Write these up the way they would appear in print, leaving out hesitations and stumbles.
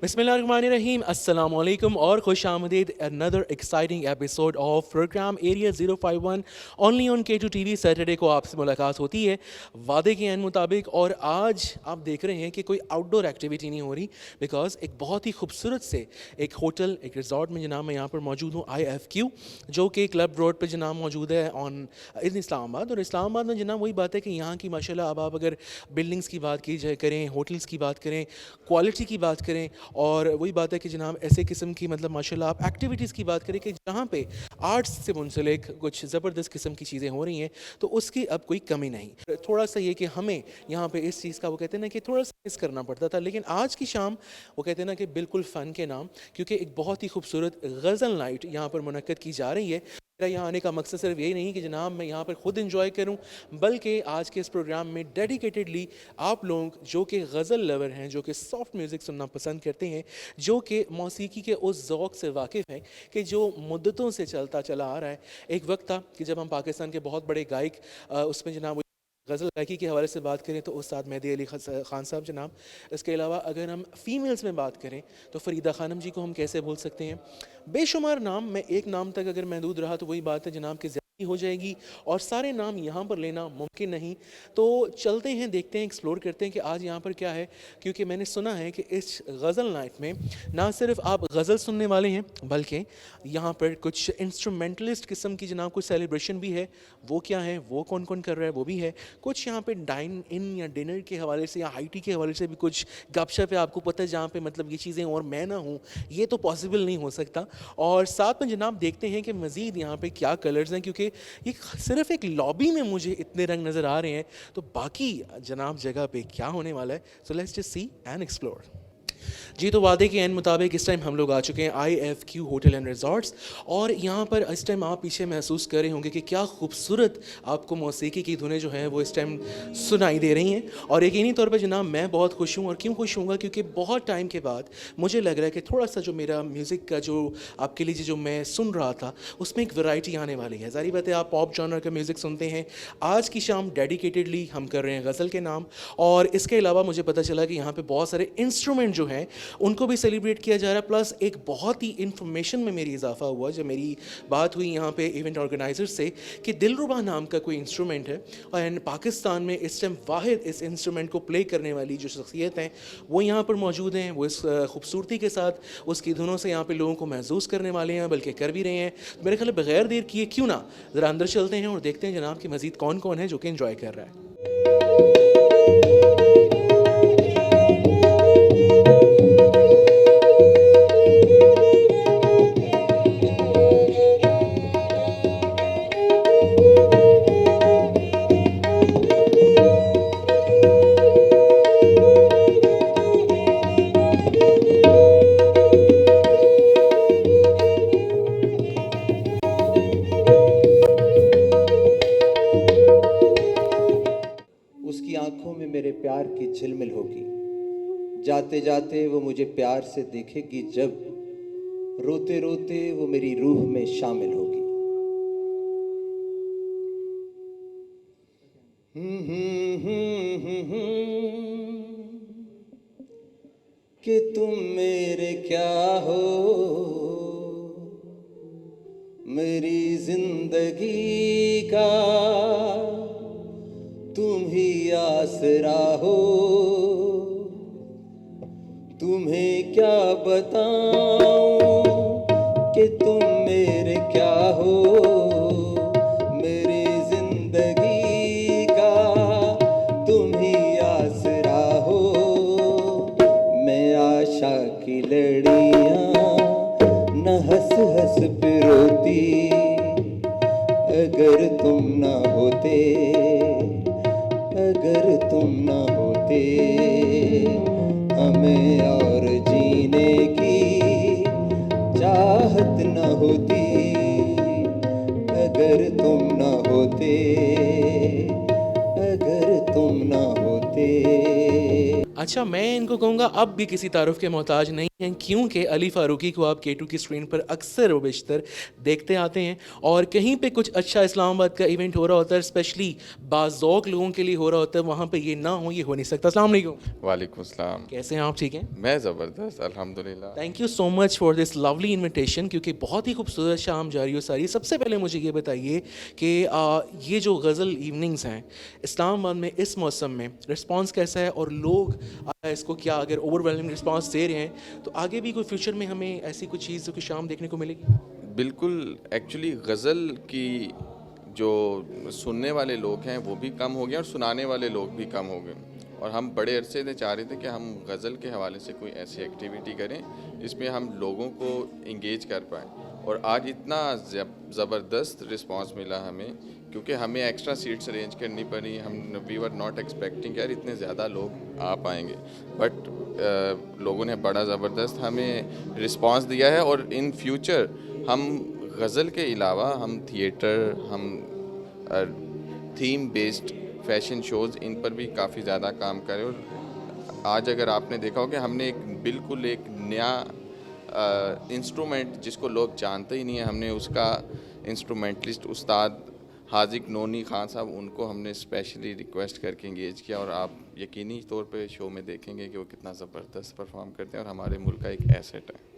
बिस्मिल्लाहिर्रहमानिर्रहीम अस्सलाम वालेकुम और खुश आमदीद another exciting episode of programme area 051 only on K2 TV। Saturday को आपसे मुलाकात होती है वादे के मुताबिक, और आज आप देख रहे हैं कि कोई आउटडोर एक्टिविटी नहीं हो रही बिकॉज एक बहुत ही खूबसूरत से एक होटल, एक रिजॉर्ट में जनाब मैं यहाँ पर मौजूद हूँ IFQ, जो कि क्लब रोड पर जनाब मौजूद है ऑन इन इस्लामाबाद। और इस्लामाबाद में जनाब वही बात है कि यहाँ की माशाल्लाह अब आप अगर बिल्डिंग्स की बात की जाए करें, होटल्स की बात करें, क्वालिटी की बात करें, और वही बात है कि जनाब ऐसे किस्म की मतलब माशाल्लाह आप एक्टिविटीज़ की बात करें कि जहाँ पे आर्ट्स से मुंसलिक कुछ ज़बरदस्त किस्म की चीज़ें हो रही हैं, तो उसकी अब कोई कमी नहीं। थोड़ा सा ये कि हमें यहाँ पे इस चीज़ का वो कहते हैं ना कि थोड़ा सा मिस करना पड़ता था, लेकिन आज की शाम वो कहते हैं ना कि बिल्कुल फ़न के नाम, क्योंकि एक बहुत ही खूबसूरत गज़ल नाइट यहाँ पर मुनक्कद की जा रही है। मेरा यहाँ आने का मकसद सिर्फ यही नहीं कि जनाब मैं यहाँ पर ख़ुद इंजॉय करूँ, बल्कि आज के इस प्रोग्राम में डेडिकेटेडली आप लोग जो कि गज़ल लवर हैं, जो कि सॉफ्ट म्यूज़िक सुनना पसंद करते हैं, जो कि मौसीकी के उस ज़ौक़ से वाकिफ़ हैं कि जो मुद्दतों से चलता चला आ रहा है। एक वक्त था कि जब हम पाकिस्तान के बहुत बड़े गायक उसमें जनाब गज़ल गायकी के हवाले से बात करें तो उस्ताद मेहदी अली ख़ान साहब जनाब। इसके अलावा अगर हम फ़ीमेल्स में बात करें तो फ़रीदा ख़ानम जी को हम कैसे भूल सकते हैं। बेशुमार नाम, मैं एक नाम तक अगर महदूद रहा तो वही बात है जनाब कि ज़्यादती हो जाएगी और सारे नाम यहाँ पर लेना मुमकिन नहीं। तो चलते हैं, देखते हैं, एक्सप्लोर करते हैं कि आज यहाँ पर क्या है, क्योंकि मैंने सुना है कि इस गज़ल नाइट में ना सिर्फ आप गज़ल सुनने वाले हैं बल्कि यहाँ पर कुछ इंस्ट्रूमेंटलिस्ट किस्म की जनाब कुछ सेलिब्रेशन भी है। वो क्या है, वो कौन कौन कर रहा है, वो भी है। कुछ यहाँ पे डाइन इन या डिनर के हवाले से या हाई टी के हवाले से भी कुछ गपशप है, आपको पता है, जहाँ पे मतलब ये चीज़ें और मैं ना हूँ ये तो पॉसिबल नहीं हो सकता। और साथ में जनाब देखते हैं कि मज़ीद यहाँ पे क्या कलर्स हैं, क्योंकि ये सिर्फ एक लॉबी में मुझे इतने रंग नज़र आ रहे हैं, तो बाकी जनाब जगह पे क्या होने वाला है। So let's just see and explore. जी, तो वादे के एन मुताबिक इस टाइम हम लोग आ चुके हैं IFQ होटल एंड रिजॉर्ट्स, और यहाँ पर इस टाइम आप पीछे महसूस कर रहे होंगे कि क्या खूबसूरत आपको मौसीकी की धुनें जो हैं वो इस टाइम सुनाई दे रही हैं। और यकीनी तौर पर जनाब मैं बहुत खुश हूँ, और क्यों खुश हूँगा, क्योंकि बहुत टाइम के बाद मुझे लग रहा है कि थोड़ा सा जो मेरा म्यूज़िक का जो आपके लिए जो मैं सुन रहा था उसमें एक वैरायटी आने वाली है। ज़ाहिर बात है आप पॉप जॉनर का म्यूज़िक सुनते हैं, आज की शाम डेडिकेटेडली हम कर रहे हैं गज़ल के नाम। और इसके अलावा मुझे पता चला कि यहाँ पे बहुत सारे इंस्ट्रूमेंट जो हैं उनको भी सेलिब्रेट किया जा रहा है, प्लस एक बहुत ही इन्फॉर्मेशन में मेरी इजाफा हुआ जब मेरी बात हुई यहाँ पे इवेंट ऑर्गेनाइजर से कि दिलरुबा नाम का कोई इंस्ट्रूमेंट है, एंड पाकिस्तान में इस टाइम वाहिद इस इंस्ट्रूमेंट को प्ले करने वाली जो शख्सियत हैं वो यहाँ पर मौजूद हैं। वो इस खूबसूरती के साथ उसकी धुनों से यहाँ पे लोगों को महसूस करने वाले हैं, बल्कि कर भी रहे हैं। तो मेरे ख्याल बगैर देर किए क्यों ना ज़रा अंदर चलते हैं और देखते हैं जनाब कि मज़ीद कौन कौन है जो कि इन्जॉय कर रहा है। उसकी आंखों में मेरे प्यार की झिलमिल होगी, जाते जाते वो मुझे प्यार से देखेगी, जब रोते रोते वो मेरी रूह में शामिल होगी। कि तुम मेरे क्या हो, मेरी जिंदगी का तुम ही आसरा हो। तुम्हें क्या बताऊं कि तुम मेरे क्या हो, मेरी जिंदगी का तुम ही आसरा हो। मैं आशा की लड़ियां न हंस हंस पे रोती, अगर तुम ना होते, अगर तुम ना होते, हमें और जीने की चाहत ना होती, अगर तुम ना होते, अगर तुम ना होते। अच्छा, मैं इनको कहूँगा अब भी किसी तारुफ के मोहताज नहीं क्योंकि अली फ़ारूकी को आप K2 की स्क्रीन पर अक्सर व बेशतर देखते आते हैं और कहीं पे कुछ अच्छा इस्लामाबाद का इवेंट हो रहा होता है, स्पेशली बाज़ौक़ लोगों के लिए हो रहा होता है, वहाँ पे ये ना हो, ये हो नहीं सकता। अस्सलाम वालेकुम। वालेकुम सलाम। कैसे हैं आप? ठीक हैं? मैं ज़बरदस्त अल्हम्दुलिल्लाह। Thank you so much for this lovely invitation, क्योंकि बहुत ही खूबसूरत शाम जा रही हो सारी। सबसे पहले मुझे ये बताइए कि ये जो गज़ल इवनिंग्स हैं इस्लामाबाद में इस मौसम में रिस्पांस कैसा है और लोग इसको क्या अगर ओवरवेलमिंग रिस्पांस दे रहे हैं तो आगे भी कोई फ्यूचर में हमें ऐसी कुछ चीज़ की शाम देखने को मिलेगी? बिल्कुल, एक्चुअली गज़ल की जो सुनने वाले लोग हैं वो भी कम हो गए और सुनाने वाले लोग भी कम हो गए, और हम बड़े अरसे से चाह रहे थे कि हम गज़ल के हवाले से कोई ऐसी एक्टिविटी करें जिसमें हम लोगों को इंगेज कर पाएँ। और आज इतना ज़बरदस्त रिस्पांस मिला हमें, क्योंकि हमें एक्स्ट्रा सीट्स अरेंज करनी पड़ी। हम वी वर नॉट एक्सपेक्टिंग यार इतने ज़्यादा लोग आ पाएंगे, बट लोगों ने बड़ा ज़बरदस्त हमें रिस्पांस दिया है। और इन फ्यूचर हम गज़ल के अलावा हम थिएटर, हम थीम बेस्ड फैशन शोज़, इन पर भी काफ़ी ज़्यादा काम करें। और आज अगर आपने देखा हो कि हमने बिल्कुल एक नया इंस्ट्रूमेंट जिसको लोग जानते ही नहीं है, हमने उसका इंस्ट्रूमेंटलिस्ट उस्ताद हाजिक नोनी खान साहब, उनको हमने स्पेशली रिक्वेस्ट करके इंगेज किया। और आप यकीनी तौर पे शो में देखेंगे कि वो कितना ज़बरदस्त परफॉर्म करते हैं और हमारे मुल्क का एक एसेट है।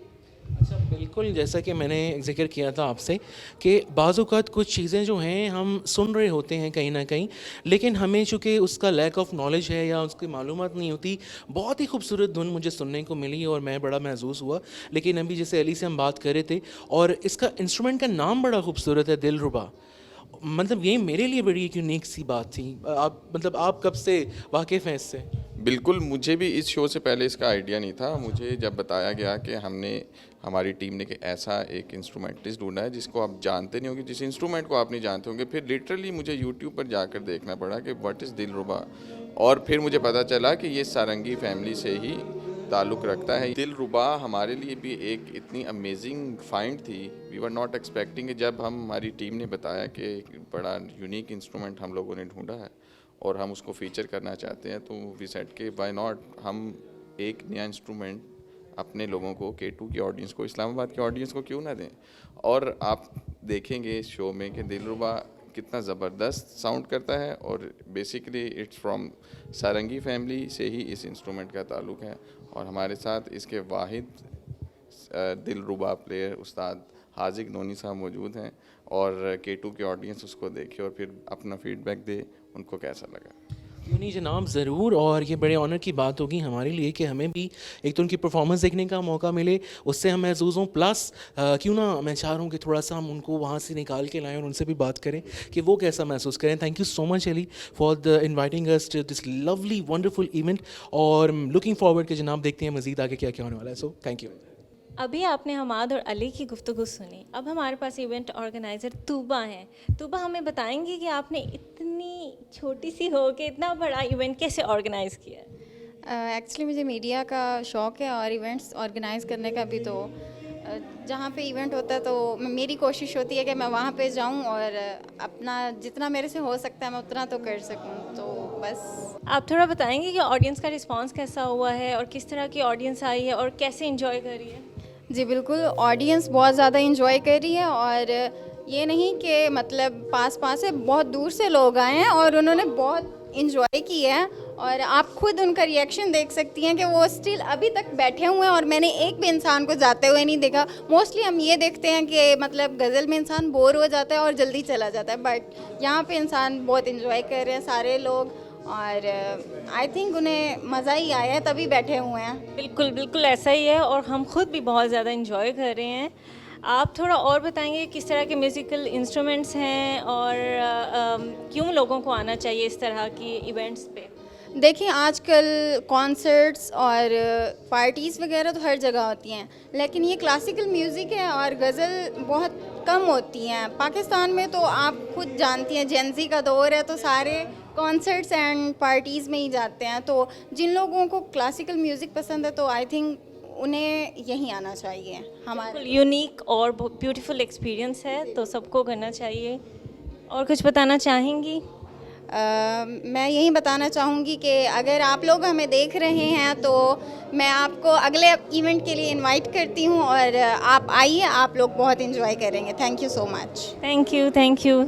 अच्छा, बिल्कुल, जैसा कि मैंने ज़िक्र किया था आपसे कि बाज़ औक़ात कुछ चीज़ें जो हैं हम सुन रहे होते हैं कहीं ना कहीं, लेकिन हमें चूँकि उसका लैक ऑफ नॉलेज है या उसकी मालूमात नहीं होती। बहुत ही खूबसूरत धुन मुझे सुनने को मिली और मैं बड़ा महसूस हुआ। लेकिन अभी जैसे अली से हम बात कर रहे थे और इसका इंस्ट्रूमेंट का नाम बड़ा खूबसूरत है, दिलरुबा। मतलब ये मेरे लिए बड़ी एक यूनिक सी बात थी। आप मतलब आप कब से वाकिफ़ हैं इससे? बिल्कुल, मुझे भी इस शो से पहले इसका आइडिया नहीं था। मुझे जब बताया गया कि हमारी टीम ने कि ऐसा एक इंस्ट्रूमेंटलिस्ट ढूंढा है जिसको आप जानते नहीं होंगे, जिस इंस्ट्रूमेंट को आप नहीं जानते होंगे, फिर लिटरली मुझे यूट्यूब पर जाकर देखना पड़ा कि व्हाट इज़ दिलरुबा। और फिर मुझे पता चला कि ये सारंगी फैमिली से ही ताल्लुक़ रखता है। दिलरुबा हमारे लिए भी एक इतनी अमेजिंग फाइंड थी। We were not expecting. जब हमारी टीम ने बताया कि एक बड़ा यूनिक इंस्ट्रूमेंट हम लोगों ने ढूंढा है और हम उसको फीचर करना चाहते हैं, तो वी सेड के व्हाई नॉट, हम एक नया इंस्ट्रूमेंट अपने लोगों को, K2 की ऑडियंस को, इस्लामाबाद की ऑडियंस को क्यों ना दें। और आप देखेंगे इस शो में कि दिलरुबा कितना ज़बरदस्त साउंड करता है। और basically it's from sarangi family से ही इस इंस्ट्रूमेंट का ताल्लुक़ है। और हमारे साथ इसके वाहिद दिलरुबा प्लेयर उस्ताद हाजिक नोनी साहब मौजूद हैं। और K2 की ऑडियंस उसको देखे और फिर अपना फीडबैक दे उनको कैसा लगा। क्यों नहीं जनाब, ज़रूर। और ये बड़े ऑनर की बात होगी हमारे लिए कि हमें भी एक तो उनकी परफॉर्मेंस देखने का मौका मिले, उससे हम महसूस हों। प्लस क्यों ना, मैं चाह रहा हूँ कि थोड़ा सा हम उनको वहाँ से निकाल के लाएं और उनसे भी बात करें कि वो कैसा महसूस करें। Thank you so much Ali for the inviting us to this lovely wonderful event. और लुकिंग फॉरवर्ड कि जनाब देखते हैं मज़ीद आगे क्या क्या होने वाला है। So thank you. अभी आपने हमाद और अली की गुफ्तगू सुनी। अब हमारे पास इवेंट ऑर्गेनाइज़र तूबा हैं। तूबा हमें बताएंगी कि आपने इतनी छोटी सी हो के इतना बड़ा इवेंट कैसे ऑर्गेनाइज़ किया? एक्चुअली मुझे मीडिया का शौक़ है और इवेंट्स ऑर्गेनाइज़ करने का भी। तो जहाँ पे इवेंट होता है तो मेरी कोशिश होती है कि मैं वहाँ पे जाऊँ और अपना जितना मेरे से हो सकता है मैं उतना तो कर सकूँ। तो बस आप थोड़ा बताएंगे कि ऑडियंस का रिस्पांस कैसा हुआ है और किस तरह की ऑडियंस आई है और कैसे एंजॉय कर रही है? जी बिल्कुल, ऑडियंस बहुत ज़्यादा इंजॉय कर रही है। और ये नहीं कि मतलब पास से, बहुत दूर से लोग आए हैं और उन्होंने बहुत इंजॉय किया है। और आप खुद उनका रिएक्शन देख सकती हैं कि वो स्टिल अभी तक बैठे हुए हैं और मैंने एक भी इंसान को जाते हुए नहीं देखा। मोस्टली हम ये देखते हैं कि मतलब गज़ल में इंसान बोर हो जाता है और जल्दी चला जाता है, बट यहाँ पे इंसान बहुत इंजॉय कर रहे हैं सारे लोग। और आई थिंक उन्हें मज़ा ही आया है तभी बैठे हुए हैं। बिल्कुल बिल्कुल ऐसा ही है और हम खुद भी बहुत ज़्यादा इंजॉय कर रहे हैं। आप थोड़ा और बताएंगे किस तरह के म्यूज़िकल इंस्ट्रूमेंट्स हैं और क्यों लोगों को आना चाहिए इस तरह की इवेंट्स पे? देखिए, आजकल कॉन्सर्ट्स और पार्टीज़ वगैरह तो हर जगह होती हैं, लेकिन ये क्लासिकल म्यूज़िक है और गज़ल बहुत कम होती हैं पाकिस्तान में। तो आप खुद जानती हैं जेनज़ी का दौर है तो सारे कॉन्सर्ट्स एंड पार्टीज़ में ही जाते हैं। तो जिन लोगों को क्लासिकल म्यूज़िक पसंद है तो आई थिंक उन्हें यहीं आना चाहिए। हमारे यूनिक और ब्यूटीफुल एक्सपीरियंस है तो सबको करना चाहिए। और कुछ बताना चाहेंगी? मैं यही बताना चाहूँगी कि अगर आप लोग हमें देख रहे हैं तो मैं आपको अगले इवेंट के लिए इनवाइट करती हूँ और आप आइए, आप लोग बहुत इन्जॉय करेंगे। Thank you so much. Thank you, thank you.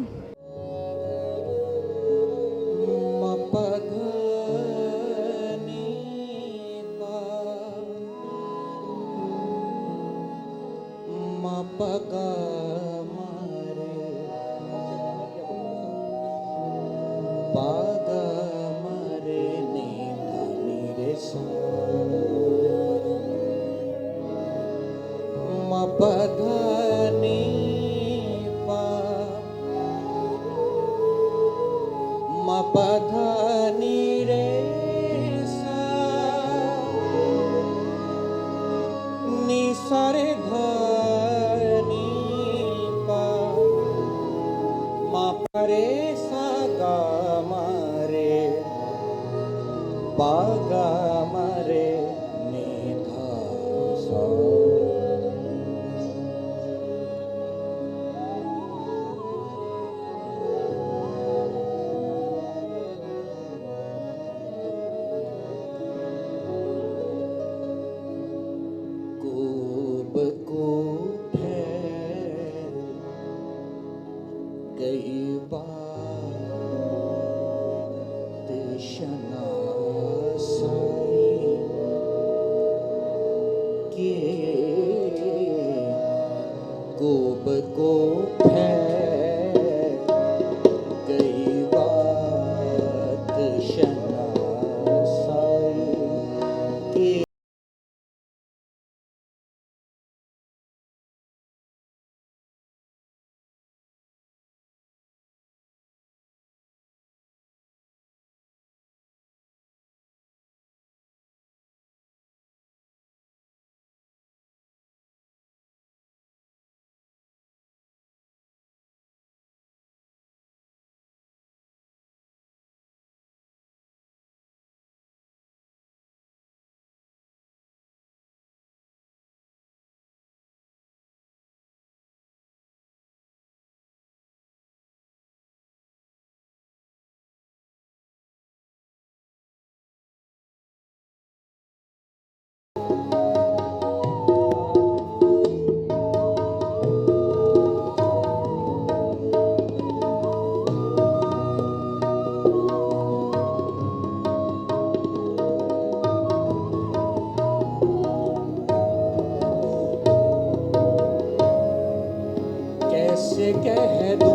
कैसे कह दूं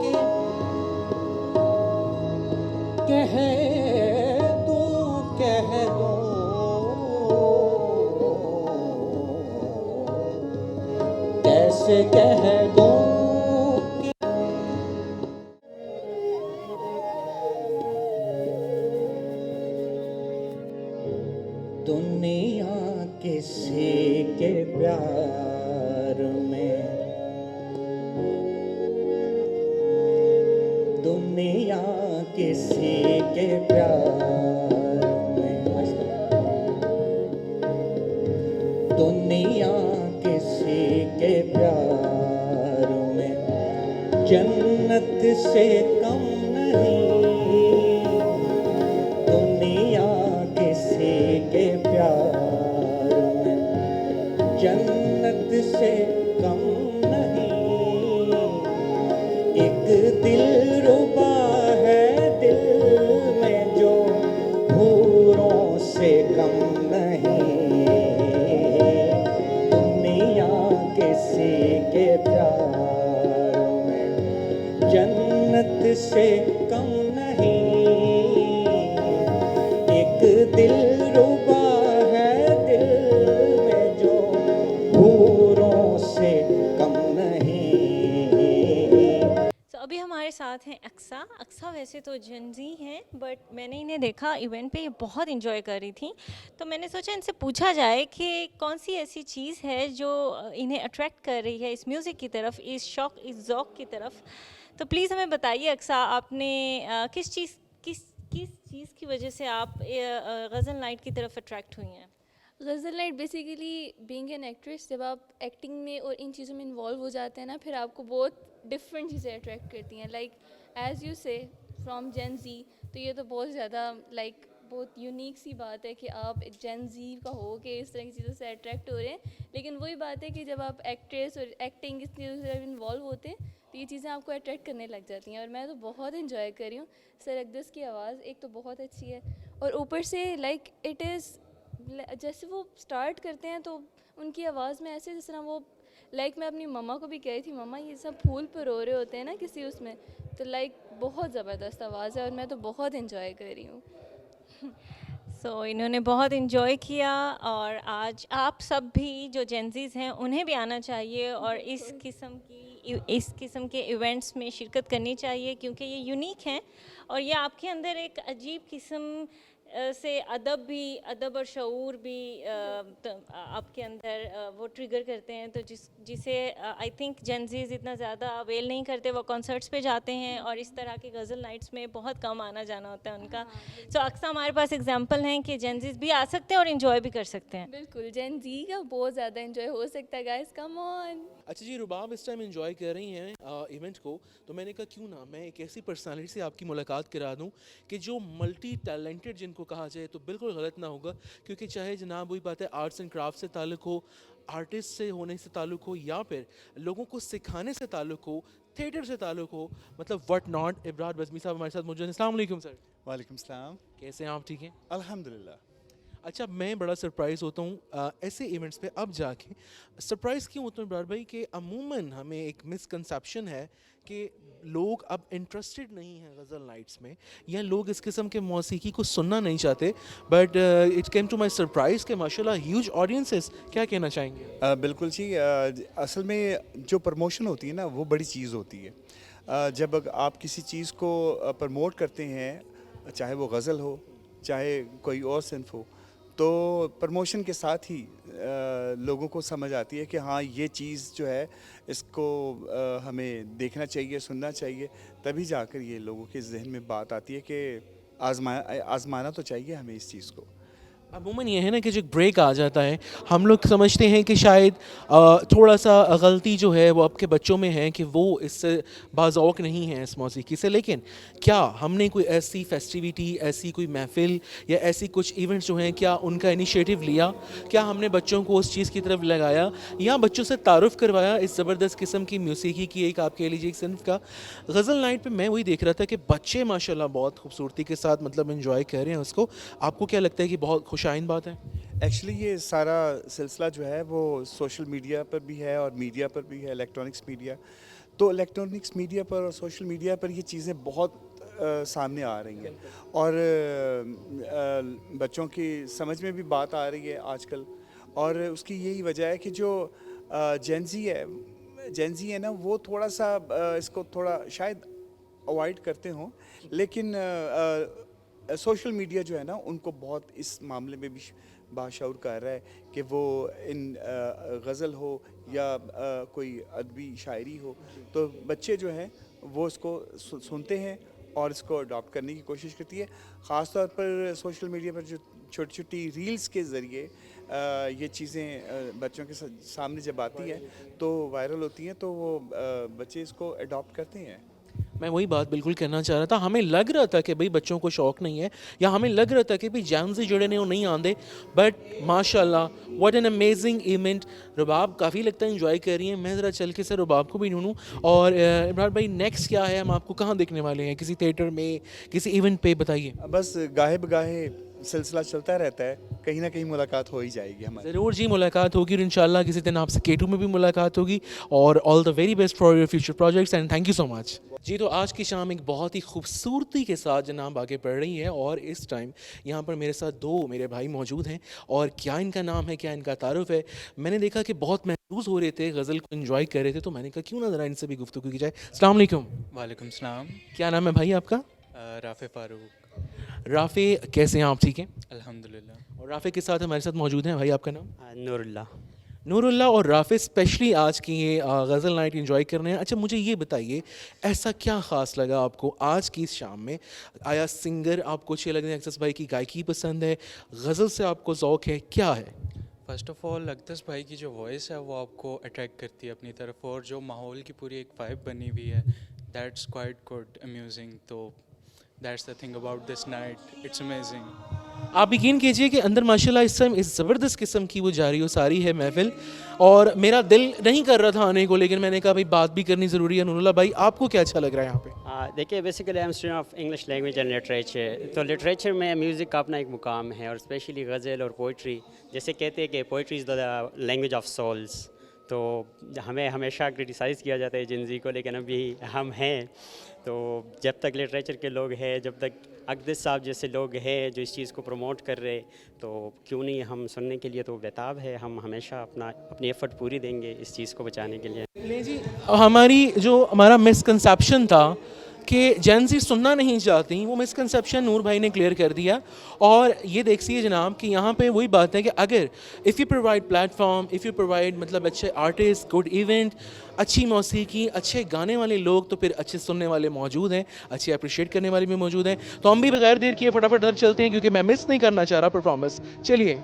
कि कह दूं कैसे कह दूं कि दुनिया किसी के प्यार में, दुनिया किसी के प्यार में, दुनिया किसी के प्यार में जन्नत से कम नहीं, दुनिया किसी के प्यार में जन्नत से कम नहीं। एक दिलरुबा है दिल में जो हूरों से कम नहीं, दुनिया किसी के प्यार में जन्नत से कम नहीं। एक दिलरुबा है दिल में जो हूरों से कम नहीं। तो अभी हमारे साथ हैं अक्सा। अक्सा वैसे तो जनजी हैं, बट मैंने इन्हें देखा इवेंट पे, ये बहुत इन्जॉय कर रही थी, तो मैंने सोचा इनसे पूछा जाए कि कौन सी ऐसी चीज़ है जो इन्हें अट्रैक्ट कर रही है इस म्यूज़िक की तरफ, इस शौक, इस ज़ौक़ की तरफ। तो प्लीज़ हमें बताइए अक्सा, आपने किस चीज़ की वजह से आप गज़ल नाइट की तरफ अट्रैक्ट हुई हैं? गज़ल night basically being an actress, जब आप एक्टिंग में और इन चीज़ों में इन्वॉल्व हो जाते हैं ना, फिर आपको बहुत डिफरेंट चीज़ें अट्रैक्ट करती हैं। लाइक एज यू से फ्रॉम जेन जी, तो ये तो बहुत ज़्यादा लाइक बहुत यूनिक सी बात है कि आप जेन जी का हो के इस तरह की चीज़ों से अट्रैक्ट हो रहे हैं। लेकिन वही बात है कि जब आप एक्ट्रेस और एक्टिंग इस चीज़ों से इन्वॉल्व होते हैं तो ये चीज़ें आपको अट्रैक्ट करने लग जाती हैं, और मैं तो बहुत इन्जॉय कर रही हूँ। सर अकदस की आवाज़ एक तो बहुत अच्छी है, और ऊपर से लाइक इट इज़ जैसे वो स्टार्ट करते हैं तो उनकी आवाज़ में ऐसे जिस तरह वो लाइक मैं अपनी मम्मा को भी कह रही थी, मम्मा ये सब फूल पर रो रहे होते हैं ना किसी उसमें, तो लाइक बहुत ज़बरदस्त आवाज़ है और मैं तो बहुत इन्जॉय कर रही हूँ। इन्होंने बहुत इन्जॉय किया, और आज आप सब भी जो जेंजीज़ हैं उन्हें भी आना चाहिए और इस किस्म के इवेंट्स में शिरकत करनी चाहिए, क्योंकि ये यूनिक हैं और ये आपके अंदर एक अजीब किस्म से अदब और शऊर भी आपके अंदर वो ट्रिगर करते हैं, तो जिसे आई थिंक जेंजीज़ इतना ज़्यादा अवेल नहीं करते। वो कॉन्सर्ट्स पे जाते हैं और इस तरह के गज़ल नाइट्स में बहुत कम आना जाना होता है उनका। सो अक्सर हमारे पास एग्जांपल हैं कि जेंजीज़ भी आ सकते हैं और इन्जॉय भी कर सकते हैं। बिल्कुल जेन जी का बहुत ज़्यादा इन्जॉय हो सकता है गाइस, कम ऑन। अच्छा जी, रुबाब इस टाइम एंजॉय कर रही हैं इवेंट को, तो मैंने कहा क्यों ना मैं एक ऐसी पर्सनालिटी से आपकी मुलाकात करा दूं कि जो मल्टी टैलेंटेड जिनको कहा जाए तो बिल्कुल गलत ना होगा, क्योंकि चाहे जनाब वही बात है आर्ट्स एंड क्राफ्ट से ताल्लुक़ हो, आर्टिस्ट से होने से ताल्लुक़ हो, या फिर लोगों को सिखाने से ताल्लुक़ हो, थिएटर से ताल्लुक़ हो, मतलब व्हाट नॉट। इब्रार बज़मी साहब हमारे साथ मौजूद हैं। अस्सलाम वालेकुम सर। वालेकुम सलाम। कैसे हैं आप? ठीक हैं? अल्हम्दुलिल्लाह। अच्छा, मैं बड़ा सरप्राइज़ होता हूँ ऐसे इवेंट्स पे अब जाके। सरप्राइज़ क्यों होता हूँ इब्रार भाई कि अमूमन हमें एक मिसकंसेप्शन है कि लोग अब इंटरेस्टेड नहीं हैं गज़ल नाइट्स में, या लोग इस किस्म के मौसीकी को सुनना नहीं चाहते। But it came to my surprise कि माशाल्लाह ह्यूज ऑडियंसेस। क्या कहना चाहेंगे? बिल्कुल जी, असल में जो प्रमोशन होती है ना वो बड़ी चीज़ होती है। जब आप किसी चीज़ को प्रमोट करते हैं, चाहे वो गज़ल हो चाहे कोई और सिन्फ हो, तो प्रमोशन के साथ ही लोगों को समझ आती है कि हाँ ये चीज़ जो है इसको हमें देखना चाहिए, सुनना चाहिए। तभी जाकर ये लोगों के जहन में बात आती है कि आज़माना तो चाहिए हमें इस चीज़ को। अमूमन ये है ना कि जो ब्रेक आ जाता है, हम लोग समझते हैं कि शायद थोड़ा सा गलती जो है वो आपके बच्चों में है कि वो इससे बाज़ौक़ नहीं है इस मौसीकी से। लेकिन क्या हमने कोई ऐसी फेस्टिविटी, ऐसी कोई महफ़िल या ऐसी कुछ इवेंट्स जो हैं, क्या उनका इनिशिएटिव लिया? क्या हमने बच्चों को उस चीज़ की तरफ लगाया या बच्चों से तारुफ़ करवाया इस ज़बरदस्त किस्म की मौसीकी की एक आप कह लीजिए एक सिन्फ का? गज़ल नाइट पे मैं वही देख रहा था कि बच्चे माशाल्लाह बहुत खूबसूरती के साथ मतलब एंजॉय कर रहे हैं उसको। आपको क्या लगता है कि बहुत खुशाइन बात है? एक्चुअली ये सारा सिलसिला जो है वो सोशल मीडिया पर भी है और मीडिया पर भी है, इलेक्ट्रॉनिक्स मीडिया। तो इलेक्ट्रॉनिक्स मीडिया पर और सोशल मीडिया पर ये चीज़ें बहुत सामने आ रही हैं और बच्चों की समझ में भी बात आ रही है आजकल। और उसकी यही वजह है कि जो जेंजी है ना, वो थोड़ा सा इसको थोड़ा शायद अवॉइड करते हों, लेकिन सोशल मीडिया जो है ना उनको बहुत इस मामले में भी बाशऊर कर रहा है कि वो इन गज़ल हो या कोई अदबी शायरी हो, तो बच्चे जो हैं वो इसको सुनते हैं और इसको अडॉप्ट करने की कोशिश करती है। ख़ास तौर पर सोशल मीडिया पर जो छोटी छोटी रील्स के ज़रिए ये चीज़ें बच्चों के सामने जब आती हैं तो वायरल होती हैं, तो वो बच्चे इसको अडॉप्ट करते हैं। मैं वही बात बिल्कुल कहना चाह रहा था। हमें लग रहा था कि भाई बच्चों को शौक़ नहीं है, या हमें लग रहा था कि भाई जैन से जुड़े ने वो नहीं आंदे, बट माशाल्लाह व्हाट एन अमेजिंग इवेंट। रुबाब काफ़ी लगता है एंजॉय कर रही हैं। मैं ज़रा चल के सर रुबाब को भी ढूंढूं। और इमरान भाई नेक्स्ट क्या है, हम आपको कहाँ देखने वाले हैं? किसी थिएटर में, किसी इवेंट पे बताइए। बस गाहे बगाहे सिलसिला चलता रहता है, कहीं ना कहीं मुलाकात हो ही जाएगी हमारी। ज़रूर जी, मुलाकात होगी और इंशाल्लाह किसी दिन आपसे K2 में भी मुलाकात होगी। और all the very best for your future projects and thank you so much जी। तो आज की शाम एक बहुत ही खूबसूरती के साथ जनाब आगे बढ़ रही है, और इस टाइम यहाँ पर मेरे साथ दो मेरे भाई मौजूद हैं। और क्या इनका नाम है, क्या इनका तारुफ है? मैंने देखा कि बहुत महसूस हो रहे थे, गज़ल को एंजॉय कर रहे थे, तो मैंने कहा क्यों ना ज़रा इनसे भी गुफ्तगू की जाए। अस्सलाम वालेकुम। वालेकुम सलाम। क्या नाम है भाई आपका? राफ़े फ़ारूक। राफ़े, कैसे हैं आप? ठीक हैं अल्हम्दुलिल्लाह। और राफ़े के साथ हमारे साथ मौजूद हैं भाई, आपका नाम? नूरुल्लाह। नूरुल्लाह और राफ़े स्पेशली आज की ये गज़ल नाइट एंजॉय कर रहे हैं। अच्छा, मुझे ये बताइए ऐसा क्या ख़ास लगा आपको आज की इस शाम में? आया सिंगर आपको अच्छे लग रहे हैं, अक्सस भाई की गायकी पसंद है, गज़ल से आपको ज़ौक़ है, क्या है? फ़र्स्ट ऑफ़ ऑल अकदस भाई की जो वॉइस है वो आपको अट्रैक्ट करती है अपनी तरफ, और जो माहौल की पूरी एक वाइब बनी हुई है दैट्स क्वाइट गुड अम्यूजिंग। तो that's the thing about this night, it's amazing. आप यकीन कीजिए कि अंदर माशाल्लाह इस समय इस ज़बरदस्त किस्म की वो जारी हो सारी है महफ़िल, और मेरा दिल नहीं कर रहा था आने को, लेकिन मैंने कहा भाई बात भी करनी ज़रूरी है। नूरुल्लाह भाई, आपको क्या अच्छा लग रहा है यहाँ पे? देखिए, basically I am student of English language and literature. तो लिटरेचर में म्यूज़िक का अपना एक मुकाम है, और स्पेशली गज़ल और पोइट्री, जैसे कहते हैं कि poetry is the language of souls. तो हमें हमेशा क्रिटिसाइज़ किया जाता है जिनजी को, लेकिन अभी हम हैं, तो जब तक लिटरेचर के लोग हैं, जब तक अक़दस साहब जैसे लोग हैं जो इस चीज़ को प्रमोट कर रहे, तो क्यों नहीं, हम सुनने के लिए तो बेताब है। हम हमेशा अपनी एफ़र्ट पूरी देंगे इस चीज़ को बचाने के लिए। ले जी, हमारा मिसकंसेप्शन था कि जेंजी सुनना नहीं चाहती, वो मिसकंसेप्शन नूर भाई ने क्लियर कर दिया। और ये देखिए जनाब कि यहाँ पे वही बात है कि अगर if you provide platform, if you provide मतलब अच्छे आर्टिस्ट, गुड इवेंट, अच्छी मौसीकी, अच्छे गाने वाले लोग, तो फिर अच्छे सुनने वाले मौजूद हैं, अच्छे अप्रिशिएट करने वाले भी मौजूद हैं। तो हम भी बगैर देर किए फटाफट अंदर चलते हैं, क्योंकि मैं मिस नहीं करना चाह रहा परफॉर्मेंस। चलिए।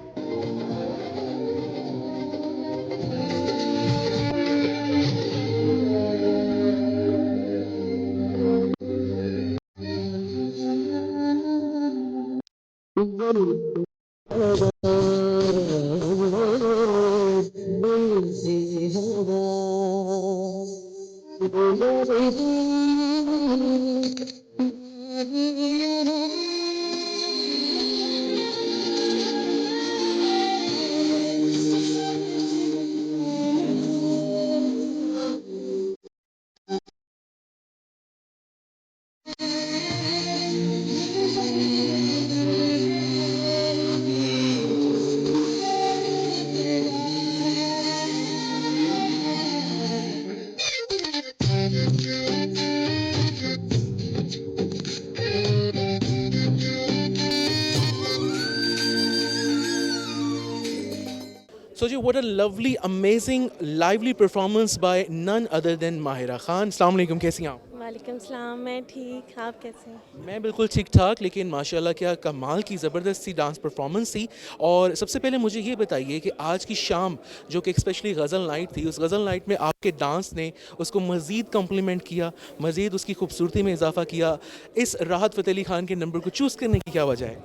So ji, what a lovely, amazing, lively performance by none other than Mahira Khan. अस्सलाम वालेकुम, कैसी हैं आप? वालेकुम सलाम, मैं ठीक, आप कैसे हैं? मैं बिल्कुल ठीक ठाक, लेकिन माशाल्लाह क्या कमाल की ज़बरदस्त सी डांस परफॉर्मेंस थी। और सबसे पहले मुझे ये बताइए कि आज की शाम जो कि स्पेशली गज़ल नाइट थी, उस गज़ल नाइट में आपके डांस ने उसको मज़ीद कम्प्लीमेंट किया, मज़ीद उसकी खूबसूरती में इजाफा किया। इस राहत फ़तेह अली खान के नंबर को चूज़ करने की क्या वजह है?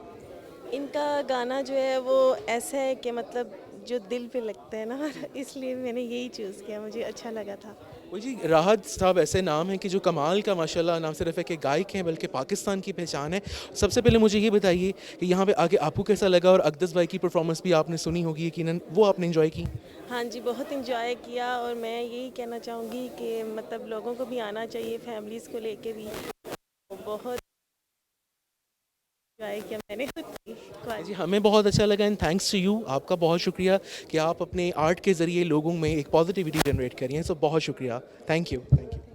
इनका गाना जो है वो ऐसा है कि मतलब जो दिल पे लगता है ना, इसलिए मैंने यही चूज़ किया, मुझे अच्छा लगा था। वो जी, राहत साहब ऐसे नाम है कि जो कमाल का माशाल्लाह नाम सिर्फ है कि गायक हैं, बल्कि पाकिस्तान की पहचान है। सबसे पहले मुझे ये बताइए कि यहाँ पे आगे आपको कैसा लगा, और अक़दस भाई की परफॉर्मेंस भी आपने सुनी होगी यकीनन, वो आपने एंजॉय की? हाँ जी, बहुत इंजॉय किया, और मैं यही कहना चाहूँगी कि मतलब लोगों को भी आना चाहिए, फैमिलीज़ को लेके भी। बहुत इंजॉय किया मैंने जी, हमें बहुत अच्छा लगा, एंड थैंक्स टू यू, आपका बहुत शुक्रिया कि आप अपने आर्ट के ज़रिए लोगों में एक पॉजिटिविटी जनरेट करी हैं। सो बहुत शुक्रिया, थैंक यू।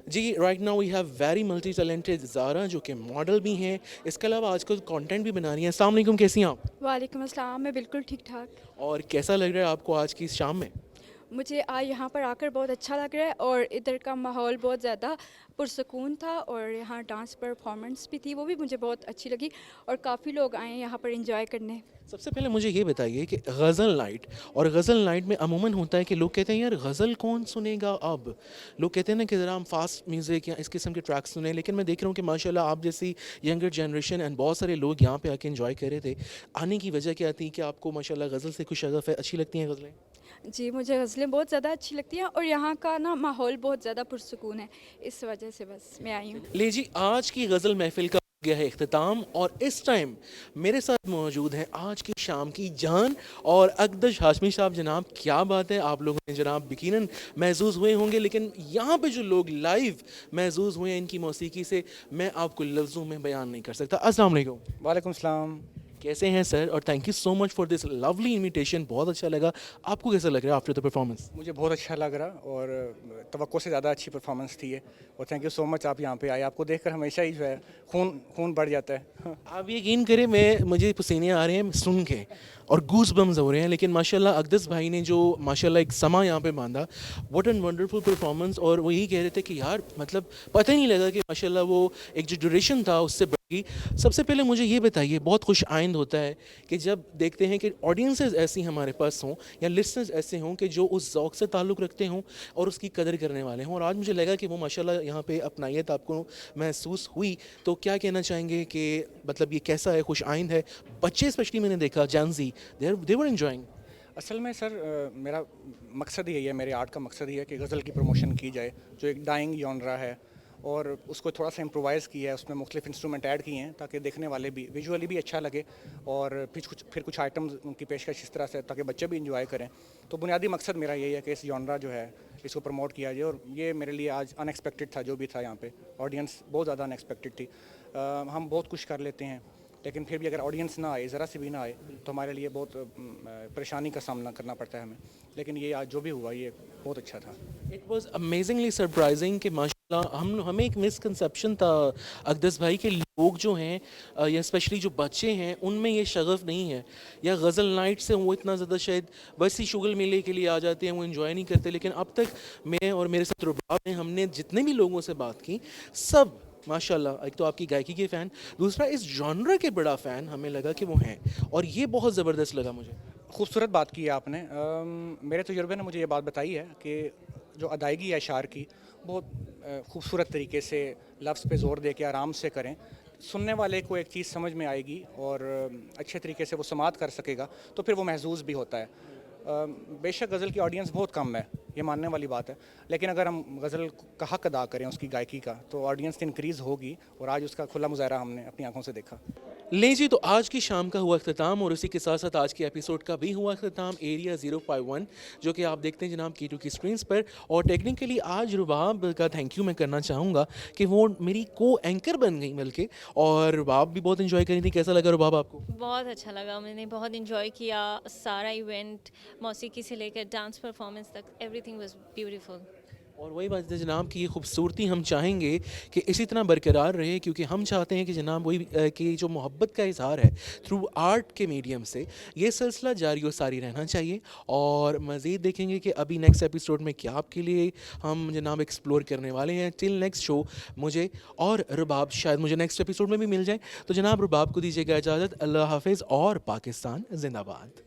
जी, right now we have very multi talented Zara, जो कि मॉडल भी हैं, इसके अलावा आजकल कंटेंट भी बना रही हैं। अस्सलाम वालेकुम, कैसी हैं आप? वालेकुम अस्सलाम, मैं बिल्कुल ठीक ठाक। और कैसा लग रहा है आपको आज की इस शाम में? मुझे आज यहाँ पर आकर बहुत अच्छा लग रहा है, और इधर का माहौल बहुत ज़्यादा पुरसकून था, और यहाँ डांस परफॉर्मेंस भी थी, वो भी मुझे बहुत अच्छी लगी, और काफ़ी लोग आए हैं यहाँ पर एंजॉय करने। सबसे पहले मुझे ये बताइए कि गज़ल नाइट, और गज़ल नाइट में अमूमन होता है कि लोग कहते हैं यार गज़ल कौन सुनेगा अब, लोग कहते हैं ना कि ज़रा हम फास्ट म्यूज़िक या इस किस्म के ट्रैक्स सुने, लेकिन मैं देख रहा हूँ कि माशाल्लाह आप जैसी यंगर जनरेशन एंड बहुत सारे लोग यहाँ पे आके एंजॉय कर रहे थे। आने की वजह क्या थी कि आपको माशाल्लाह गज़ल से कुछ शगफ़ है, अच्छी लगती हैं गज़लें? जी, मुझे गज़लें बहुत ज़्यादा अच्छी लगती हैं, और यहाँ का ना माहौल बहुत ज़्यादा पुरसकून है, इस वजह से बस मैं आई हूँ। ले जी, आज की गज़ल महफ़िल का हो गया है इख्तिताम, और इस टाइम मेरे साथ मौजूद हैं आज की शाम की जान और अक़दस हाशमी साहब। जनाब, क्या बात है, आप लोगों ने जनाब यकीनन महसूस हुए होंगे, लेकिन यहाँ पे जो लोग लाइव महसूस हुए हैं इनकी मौसीकी से, मैं आपको लफ्ज़ों में बयान नहीं कर सकता। अस्सलाम वालेकुम। वालेकुम सलाम। कैसे हैं सर, और thank you so much for this lovely invitation, बहुत अच्छा लगा। आपको कैसा लग रहा है आफ्टर द परफॉर्मेंस? मुझे बहुत अच्छा लग रहा, और तवक्को से ज़्यादा अच्छी परफॉर्मेंस थी है, और थैंक यू सो मच आप यहाँ पे आए। आपको देखकर हमेशा ही जो है खून बढ़ जाता है। आप यकीन करें, मुझे पसीने आ रहे हैं सुन के, और गूस बम्स हो रहे हैं, लेकिन माशाल्लाह अक़दस भाई ने जो माशाल्लाह एक समा यहाँ पे बांधा, व्हाट एन वंडरफुल परफॉर्मेंस। और वो यही कह रहे थे कि यार मतलब पता ही नहीं लगा कि माशाल्लाह वो एक जो ड्यूरेशन था उससे कि सबसे पहले मुझे ये बताइए, बहुत खुश आइंद होता है कि जब देखते हैं कि ऑडियंसेस ऐसी हमारे पास हों या लिसनर्स ऐसे हों कि जो उस ज़ौक़ से ताल्लुक़ रखते हों और उसकी कदर करने वाले हों, और आज मुझे लगा कि वो माशाल्लाह यहाँ पे अपनाइयत आपको महसूस हुई। तो क्या कहना चाहेंगे कि मतलब ये कैसा है, खुश आइंद है? बच्चे स्पेशली मैंने देखा जैनज़ी, दे वर एंजॉयिंग। असल में सर मेरा मकसद यही है, मेरे आर्ट का मकसद ही है कि गज़ल की प्रमोशन की जाए, जो एक डाइंग जॉनरा है, और उसको थोड़ा सा इम्प्रोवाइज़ किया है, उसमें मुख्तलिफ इंस्ट्रूमेंट ऐड किए हैं ताकि देखने वाले भी विजुअली भी अच्छा लगे, और फिर कुछ आइटम्स उनकी पेशकश इस तरह से ताकि बच्चे भी इंजॉय करें। तो बुनियादी मकसद मेरा यही है कि इस जॉनरा जो है इसको प्रमोट किया जाए, और ये मेरे लिए आज अनएक्सपेक्टेड था जो भी था यहाँ पे। ऑडियंस बहुत ज़्यादा अनएक्सपेक्टेड थी। हम बहुत कुछ कर लेते हैं, लेकिन फिर भी अगर ऑडियंस ना आए, ज़रा सी भी ना आए, तो हमारे लिए बहुत परेशानी का सामना करना पड़ता है हमें। लेकिन ये आज जो भी हुआ ये बहुत अच्छा था। इट वाज अमेजिंगली सरप्राइजिंग कि माशाल्लाह हमें एक मिसकंसेप्शन था अक़दस भाई के लोग जो हैं या स्पेशली जो बच्चे हैं उनमें ये शगफ़ नहीं है, या गज़ल नाइट से वो इतना ज़्यादा शायद बस ही शुगल मेले के लिए आ जाते हैं, वो इन्जॉय नहीं करते। लेकिन अब तक मैं और मेरे साथ रुबाब ने, हमने जितने भी लोगों से बात की, सब माशाल्लाह, एक तो आपकी गायकी के फ़ैन, दूसरा इस जॉनर के बड़ा फ़ैन हमें लगा कि वो हैं, और ये बहुत ज़बरदस्त लगा मुझे। खूबसूरत बात की है आपने। मेरे तजुर्बे ने मुझे ये बात बताई है कि जो अदायगी है अशार की, बहुत खूबसूरत तरीके से लफ्ज़ पे ज़ोर दे के आराम से करें, सुनने वाले को एक चीज़ समझ में आएगी और अच्छे तरीके से वो समात कर सकेगा, तो फिर वो महसूस भी होता है। बेशक गज़ल की ऑडियंस बहुत कम है, ये मानने वाली बात है, लेकिन अगर हम गज़ल का हक़ अदा करें उसकी गायकी का, तो ऑडियंस इंक्रीज़ होगी, और आज उसका खुला मुज़ाहरा हमने अपनी आंखों से देखा। लें जी, तो आज की शाम का हुआ अख्ताम, और उसी के साथ साथ आज के एपिसोड का भी हुआ अख्ताम एरिया 051, जो कि आप देखते हैं जनाब K2 की स्क्रीन्स पर। और टेक्निकली आज रुबाब का थैंक यू मैं करना चाहूँगा कि वो मेरी को एंकर बन गई मिलके, और रुबाब भी बहुत इन्जॉय करी थी। कैसा लगा रुबाब आपको? बहुत अच्छा लगा, मैंने बहुत इन्जॉय किया सारा इवेंट, मौसीकी से लेकर डांस परफॉर्मेंस तक, एवरीथिंग वाज ब्यूटीफुल। और वही बात है जनाब कि ये खूबसूरती हम चाहेंगे कि इसी तरह बरकरार रहे, क्योंकि हम चाहते हैं कि जनाब वही कि जो मोहब्बत का इजहार है थ्रू आर्ट के मीडियम से, ये सिलसिला जारी और सारी रहना चाहिए। और मज़ीद देखेंगे कि अभी नेक्स्ट एपिसोड में क्या आपके लिए हम जनाब एक्सप्लोर करने वाले हैं। टिल नेक्स्ट शो, मुझे और रुबाब शायद मुझे नेक्स्ट एपिसोड में भी मिल जाए। तो जनाब रुबाब को दीजिएगा इजाज़त। अल्लाह हाफिज़ और पाकिस्तान जिंदाबाद।